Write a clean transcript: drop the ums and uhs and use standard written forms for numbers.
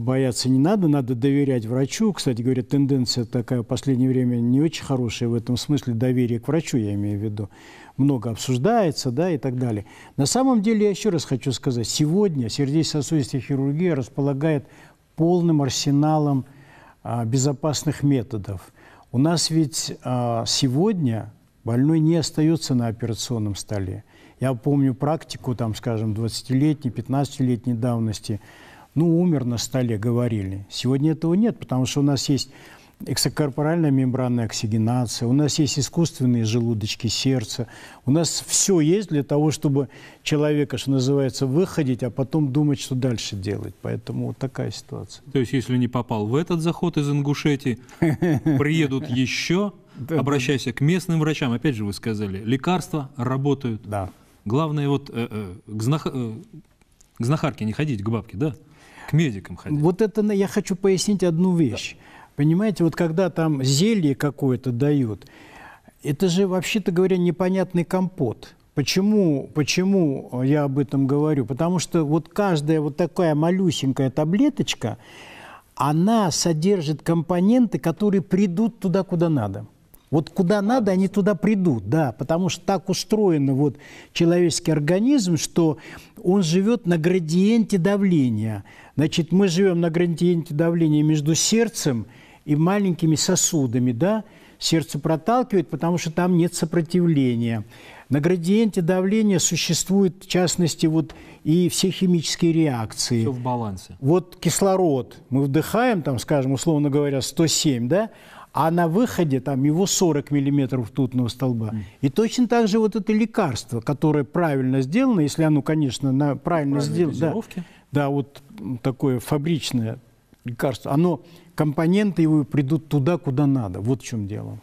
Бояться не надо, надо доверять врачу. Кстати говоря, тенденция такая в последнее время не очень хорошая в этом смысле, доверие к врачу, я имею в виду. Много обсуждается, да, и так далее. На самом деле, я еще раз хочу сказать, сегодня сердечно-сосудистая хирургия располагает полным арсеналом безопасных методов. У нас ведь сегодня больной не остается на операционном столе. Я помню практику, там, скажем, 20-летней, 15-летней давности. Ну, умер на столе, говорили. Сегодня этого нет, потому что у нас есть экстракорпоральная мембранная оксигенация, у нас есть искусственные желудочки сердца. У нас все есть для того, чтобы человека, что называется, выходить, а потом думать, что дальше делать. Поэтому вот такая ситуация. То есть, если не попал в этот заход из Ингушетии, приедут еще, обращайся к местным врачам. Опять же, вы сказали, лекарства работают. Да. Главное, вот к знахарке не ходить, к бабке, да? К медикам ходить. Вот это я хочу пояснить одну вещь. Понимаете, вот когда там зелье какое-то дают, это же, вообще-то говоря, непонятный компот. Почему я об этом говорю? Потому что вот каждая вот такая малюсенькая таблеточка, она содержит компоненты, которые придут туда, куда надо. Вот куда надо, они туда придут, да, потому что так устроен вот человеческий организм, что он живет на градиенте давления. Значит, мы живем на градиенте давления между сердцем и маленькими сосудами, да. Сердце проталкивает, потому что там нет сопротивления. На градиенте давления существуют, в частности, вот и все химические реакции. Все в балансе. Вот кислород мы вдыхаем, там, скажем, условно говоря, 107, да, а на выходе там его 40 миллиметров ртутного столба. И точно так же вот это лекарство, которое правильно сделано, если оно, конечно, правильно сделано. Да, вот такое фабричное лекарство, компоненты его придут туда, куда надо. Вот в чем дело.